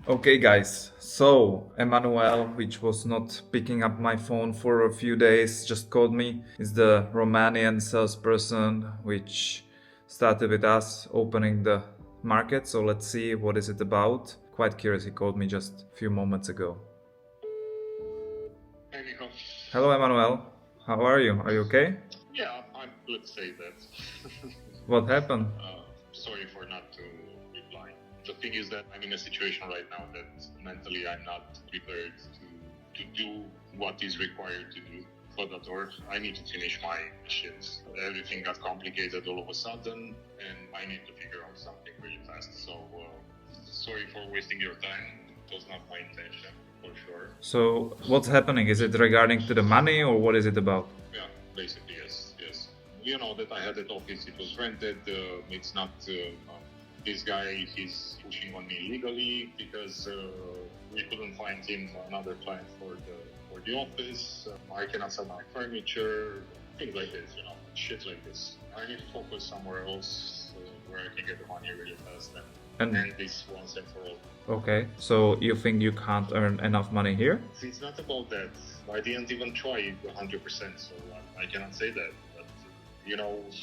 Okay guys, so Emmanuel, which was not picking up my phone for a few days, just called me. Is the Romanian salesperson which started with us opening the market. So let's see what is it about. Quite curious, he called me just a few moments ago. Hey, Nico. Hello Emmanuel, how are you? Are you okay? Yeah, let's say that. What happened? Sorry for not to reply. The thing is that I'm in a situation right now that mentally I'm not prepared to do what is required to do for that work. I need to finish my shit. Everything got complicated all of a sudden, and I need to figure out something really fast. So, sorry for wasting your time. It was not my intention, for sure. So what's happening? Is it regarding to the money or what is it about? Yeah, basically, yes. You know that I had that office, it was rented, it's not, this guy, he's pushing on me legally because we couldn't find him another client for the office. I cannot sell my furniture, things like this, shit like this. I need to focus somewhere else where I can get the money really fast and end this once and for all. Okay, so you think you can't earn enough money here? It's not about that. I didn't even try 100%, so I cannot say that. But,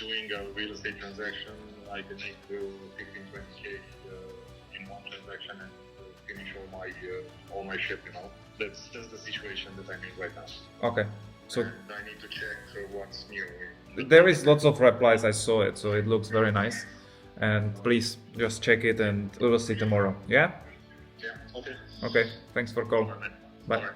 doing a real estate transaction, I can make 15-20K in one transaction and finish all my shit, That's the situation that I'm in right now. Okay, so and I need to check what's new. There is lots of replies, I saw it, so it looks very nice. And please just check it and we will see tomorrow, yeah? Yeah, okay. Okay, thanks for call. Bye. Bye.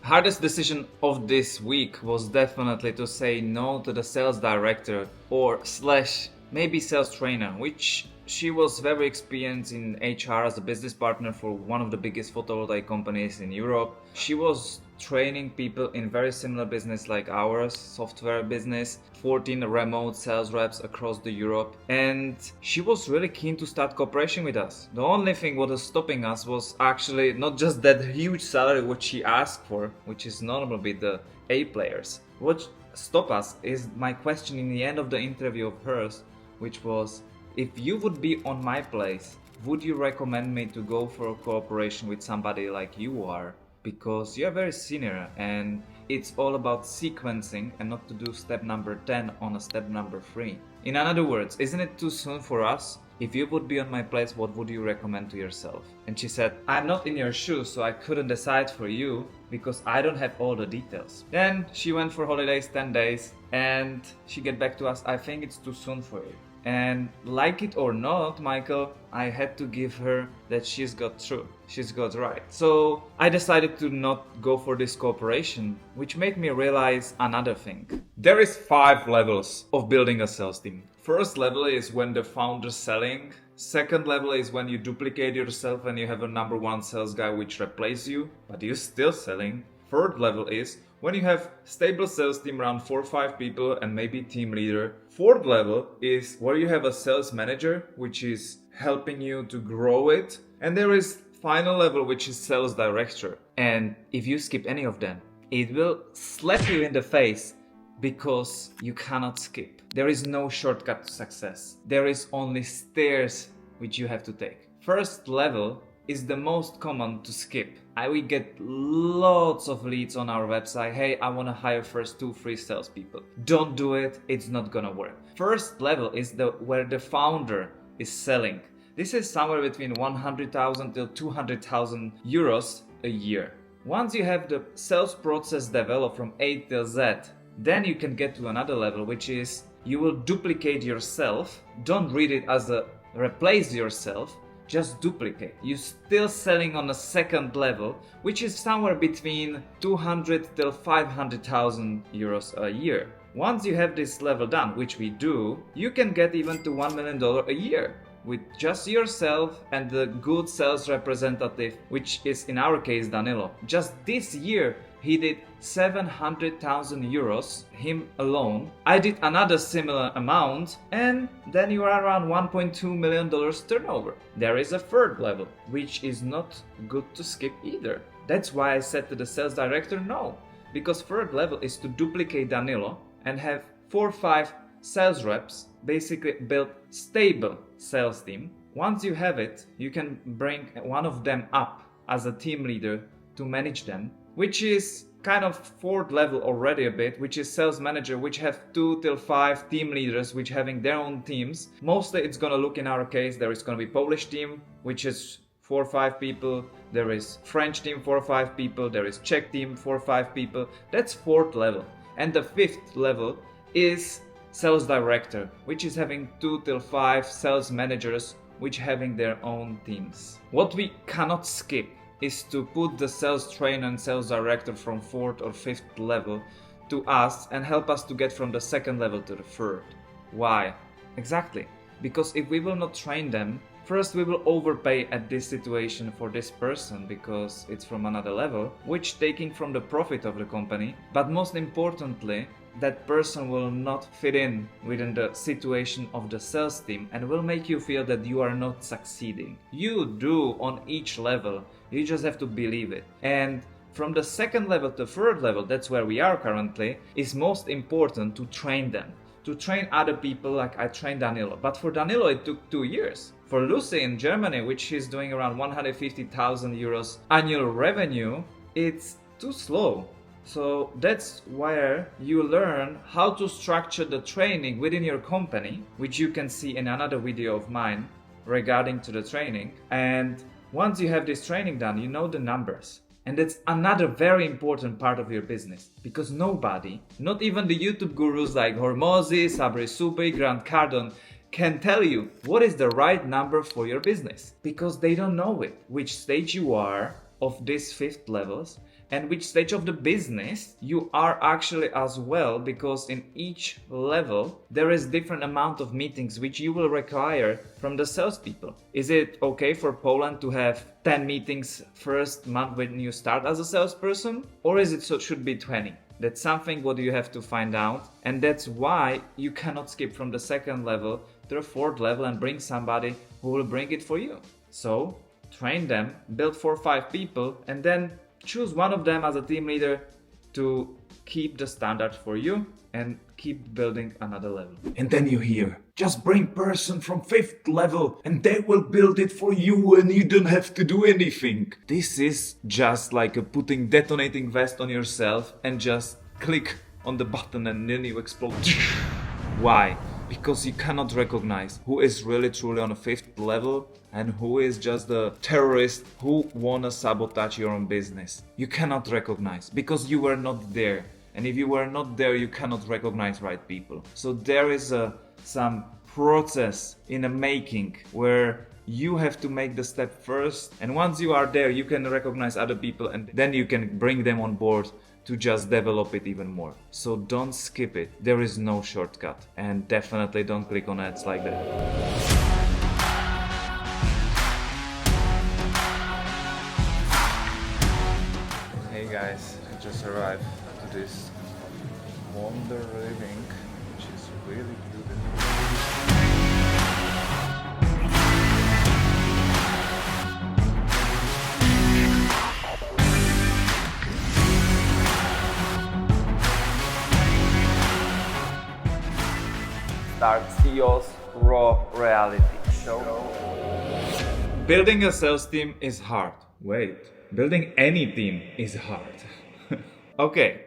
Hardest decision of this week was definitely to say no to the sales director or slash maybe sales trainer, which she was very experienced in HR as a business partner for one of the biggest photovoltaic companies in Europe. She was training people in very similar business like ours, software business, 14 remote sales reps across the Europe, and she was really keen to start cooperation with us. The only thing what was stopping us was actually not just that huge salary which she asked for, which is normal with the A players. What stopped us is my question in the end of the interview of hers, which was, if you would be on my place, would you recommend me to go for a cooperation with somebody like you are? Because you're very senior and it's all about sequencing and not to do step number 10 on a step number 3. In other words, isn't it too soon for us? If you would be on my place, what would you recommend to yourself? And she said, I'm not in your shoes, so I couldn't decide for you because I don't have all the details. Then she went for holidays 10 days and she get back to us, I think it's too soon for you. And like it or not, Michael, I had to give her that she's got true. She's got right. So I decided to not go for this cooperation, which made me realize another thing. There is 5 levels of building a sales team. First level is when the founder's selling. Second level is when you duplicate yourself and you have a number 1 sales guy which replaces you, but you're still selling. Third level is when you have stable sales team around 4 or 5 people and maybe team leader. Fourth level is where you have a sales manager which is helping you to grow it. And there is final level which is sales director. And if you skip any of them, it will slap you in the face because you cannot skip. There is no shortcut to success. There is only stairs which you have to take. First level is the most common to skip. We get lots of leads on our website. Hey, I want to hire first 2-3 salespeople. Don't do it. It's not gonna work. First level is where the founder is selling. This is somewhere between 100,000 till 200,000 euros a year. Once you have the sales process developed from A till Z, then you can get to another level, which is you will duplicate yourself. Don't read it as a replace yourself. Just duplicate. You're still selling on a second level, which is somewhere between 200 till 500,000 euros a year. Once you have this level done, which we do, you can get even to $1 million a year with just yourself and the good sales representative, which is in our case Danilo. Just this year, he did 700,000 euros, him alone. I did another similar amount, and then you are around $1.2 million turnover. There is a third level, which is not good to skip either. That's why I said to the sales director no, because third level is to duplicate Danilo and have 4 or 5 sales reps basically build stable sales team once you have it, you can bring one of them up as a team leader to manage them, which is kind of fourth level already a bit, which is sales manager, which have 2 till 5 team leaders, which having their own teams. Mostly it's gonna look, in our case, there is gonna be Polish team, which is 4 or 5 people, there is French team 4 or 5 people, there is Czech team 4 or 5 people. That's fourth level. And the fifth level is sales director, which is having 2 till 5 sales managers, which having their own teams. What we cannot skip is to put the sales trainer and sales director from 4th or 5th level to us and help us to get from the 2nd level to the 3rd. Why? Exactly. Because if we will not train them, first we will overpay at this situation for this person because it's from another level, which taking from the profit of the company, but most importantly, that person will not fit in within the situation of the sales team and will make you feel that you are not succeeding. You do on each level, you just have to believe it. And from the 2nd level to 3rd level, that's where we are currently, is most important to train them. To train other people like I trained Danilo. But for Danilo it took 2 years. For Lucy in Germany, which is doing around 150,000 euros annual revenue, it's too slow. So that's where you learn how to structure the training within your company, which you can see in another video of mine regarding to the training. And once you have this training done, you know the numbers. And that's another very important part of your business, because nobody, not even the YouTube gurus like Hormozy, Sabri Subi, Grant Cardone, can tell you what is the right number for your business, because they don't know it, which stage you are of these 5th levels and which stage of the business you are actually as well, because in each level there is different amount of meetings which you will require from the salespeople. Is it okay for Poland to have 10 meetings first month when you start as a salesperson, or is it should be 20? That's something what you have to find out, and that's why you cannot skip from the 2nd level to the 4th level and bring somebody who will bring it for you. So train them, build 4 or 5 people, and then choose one of them as a team leader to keep the standard for you and keep building another level. And then you hear, just bring person from 5th level and they will build it for you and you don't have to do anything. This is just like a putting detonating vest on yourself and just click on the button and then you explode. Why? Because you cannot recognize who is really truly on a 5th level and who is just a terrorist who wanna sabotage your own business. You cannot recognize because you were not there. And if you were not there, you cannot recognize right people. So there is some process in the making where you have to make the step first. And once you are there, you can recognize other people and then you can bring them on board to just develop it even more. So don't skip it. There is no shortcut. And definitely don't click on ads like that. Hey guys, I just arrived to this Wonder Living, which is really beautiful. Start CEO's Raw Reality Show. Building a sales team is hard. Wait, building any team is hard. Okay,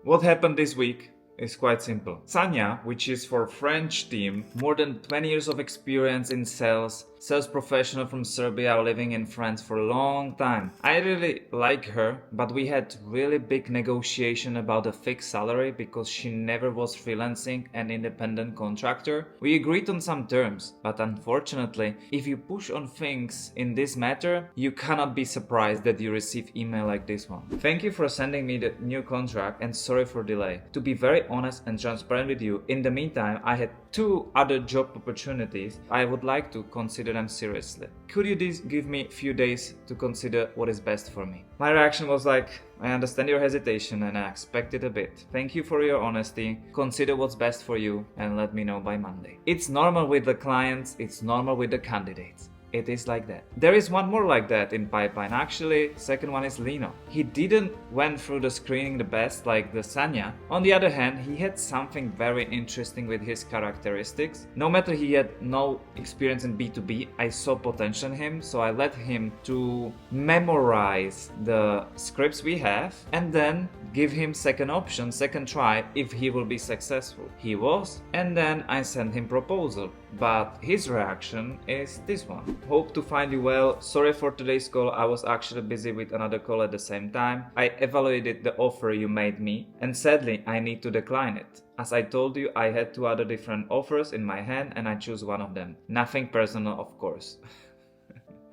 what happened this week is quite simple. Sanya, which is for French team, more than 20 years of experience in sales professional from Serbia living in France for a long time. I really like her, but we had really big negotiation about a fixed salary because she never was freelancing and independent contractor. We agreed on some terms, but unfortunately, if you push on things in this matter, you cannot be surprised that you receive email like this one. Thank you for sending me the new contract and sorry for delay. To be very honest and transparent with you, in the meantime, I had 2 other job opportunities. I would like to consider them seriously. Could you give me a few days to consider what is best for me? My reaction was like, I understand your hesitation and I expect it a bit. Thank you for your honesty. Consider what's best for you and let me know by Monday. It's normal with the clients, it's normal with the candidates. It is like that. There is one more like that in pipeline. Actually, second one is Lino. He didn't went through the screening the best like the Sanya. On the other hand, he had something very interesting with his characteristics. No matter he had no experience in B2B, I saw potential in him, so I let him to memorize the scripts we have and then give him second option, second try if he will be successful. He was, and then I sent him proposal. But his reaction is this one. Hope to find you well. Sorry for today's call. I was actually busy with another call at the same time. I evaluated the offer you made me and sadly I need to decline it. As I told you, I had two other different offers in my hand and I choose one of them. Nothing personal, of course.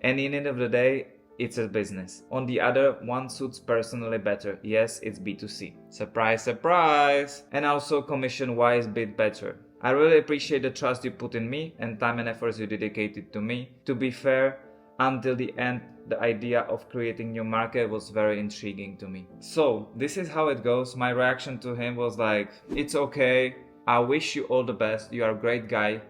And in the end of the day, it's a business. On the other, one suits personally better. Yes, it's B2C. Surprise, surprise! And also commission-wise bit better. I really appreciate the trust you put in me and time and efforts you dedicated to me. To be fair, until the end, the idea of creating new market was very intriguing to me. So, this is how it goes. My reaction to him was like, it's okay. I wish you all the best. You are a great guy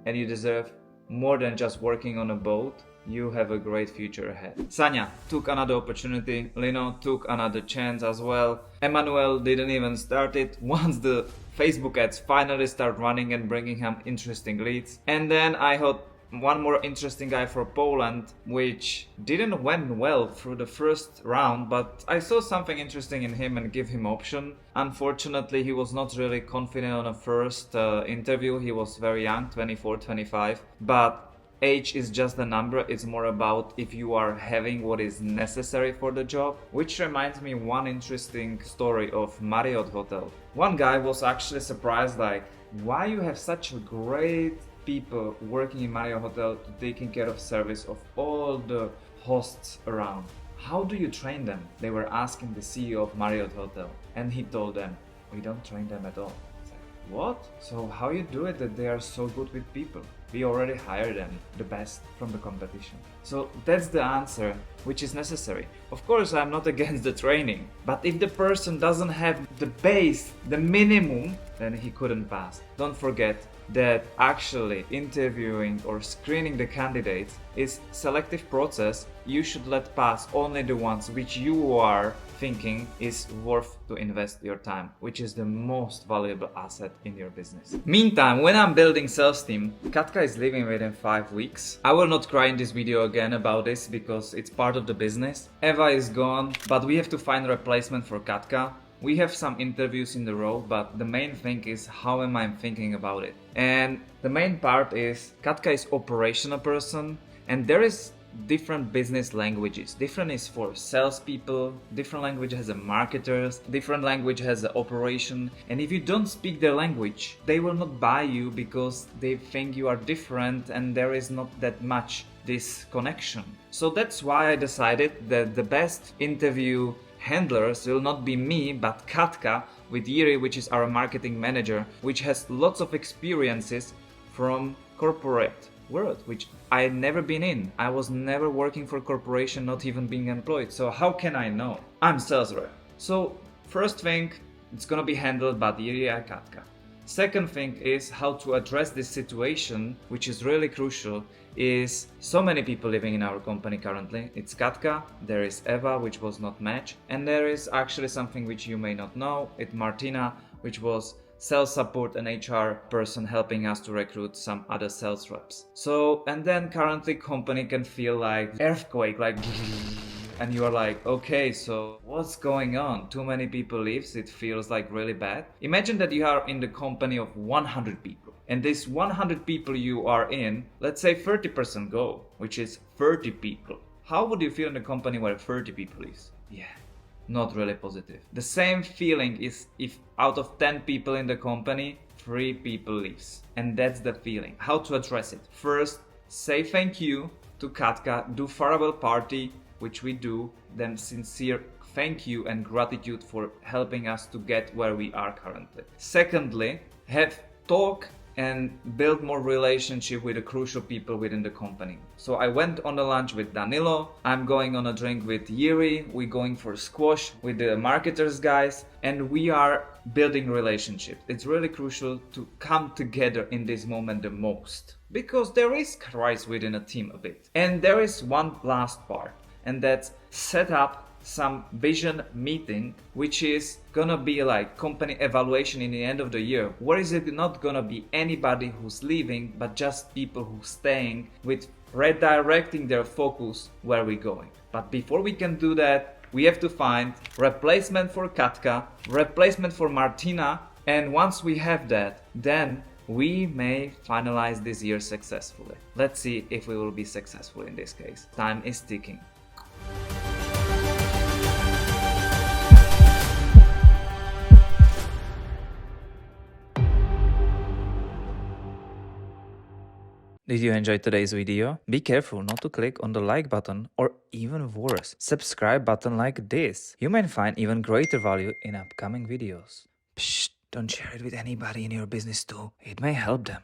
and you deserve more than just working on a boat. You have a great future ahead. Sanya took another opportunity. Lino took another chance as well. Emmanuel didn't even start it once the Facebook ads finally start running and bringing him interesting leads. And then I had one more interesting guy for Poland, which didn't went well through the first round, but I saw something interesting in him and give him option. Unfortunately, he was not really confident on a first interview. He was very young, 24, 25, but age is just a number. It's more about if you are having what is necessary for the job. Which reminds me one interesting story of Marriott Hotel. One guy was actually surprised like, why you have such great people working in Marriott Hotel to taking care of service of all the hosts around. How do you train them? They were asking the CEO of Marriott Hotel and he told them, we don't train them at all. What? So how you do it that they are so good with people? We already hired them, the best from the competition. So that's the answer, which is necessary. Of course, I'm not against the training, but if the person doesn't have the base, the minimum, then he couldn't pass. Don't forget that actually interviewing or screening the candidates is selective process. You should let pass only the ones which you are thinking is worth to invest your time, which is the most valuable asset in your business. Meantime, when I'm building sales team, Katka is leaving within 5 weeks. I will not cry in this video again about this because it's part of the business. Eva is gone, but we have to find a replacement for Katka. We have some interviews in the row, but the main thing is how am I thinking about it. And the main part is Katka is operational person and there is different business languages. Different is for salespeople, different language has a marketers, different language has a operation. And if you don't speak their language, they will not buy you because they think you are different and there is not that much this connection. So that's why I decided that the best interview handlers will not be me, but Katka with Yuri, which is our marketing manager, which has lots of experiences from corporate world, which I never been in. I was never working for corporation, not even being employed. So how can I know? I'm sales rep. So first thing, it's gonna be handled by Yuri and Katka. Second thing is how to address this situation, which is really crucial, is so many people living in our company currently. It's Katka, there is Eva, which was not matched, and there is actually something which you may not know. It's Martina, which was sales support and HR person helping us to recruit some other sales reps. So, and then currently company can feel like earthquake, like and you are like, okay, so what's going on? Too many people leaves, it feels like really bad. Imagine that you are in the company of 100 people. And this 100 people you are in, let's say 30% go, which is 30 people. How would you feel in a company where 30 people is? Yeah, not really positive. The same feeling is if out of 10 people in the company, 3 people leaves. And that's the feeling. How to address it? First, say thank you to Katka, do farewell party, which we do, then sincere thank you and gratitude for helping us to get where we are currently. Secondly, have talk and build more relationship with the crucial people within the company. So I went on a lunch with Danilo, I'm going on a drink with Yuri, we're going for squash with the marketers guys, and we are building relationships. It's really crucial to come together in this moment the most, because there is crisis within a team a bit. And there is one last part, and that's set up some vision meeting, which is gonna be like company evaluation in the end of the year, where is it not gonna be anybody who's leaving, but just people who's staying, with redirecting their focus where we're going. But before we can do that, we have to find replacement for Katka, replacement for Martina, and once we have that, then we may finalize this year successfully. Let's see if we will be successful in this case. Time is ticking. Did you enjoy today's video? Be careful not to click on the like button or even worse, subscribe button like this. You might find even greater value in upcoming videos. Psst, don't share it with anybody in your business too. It may help them.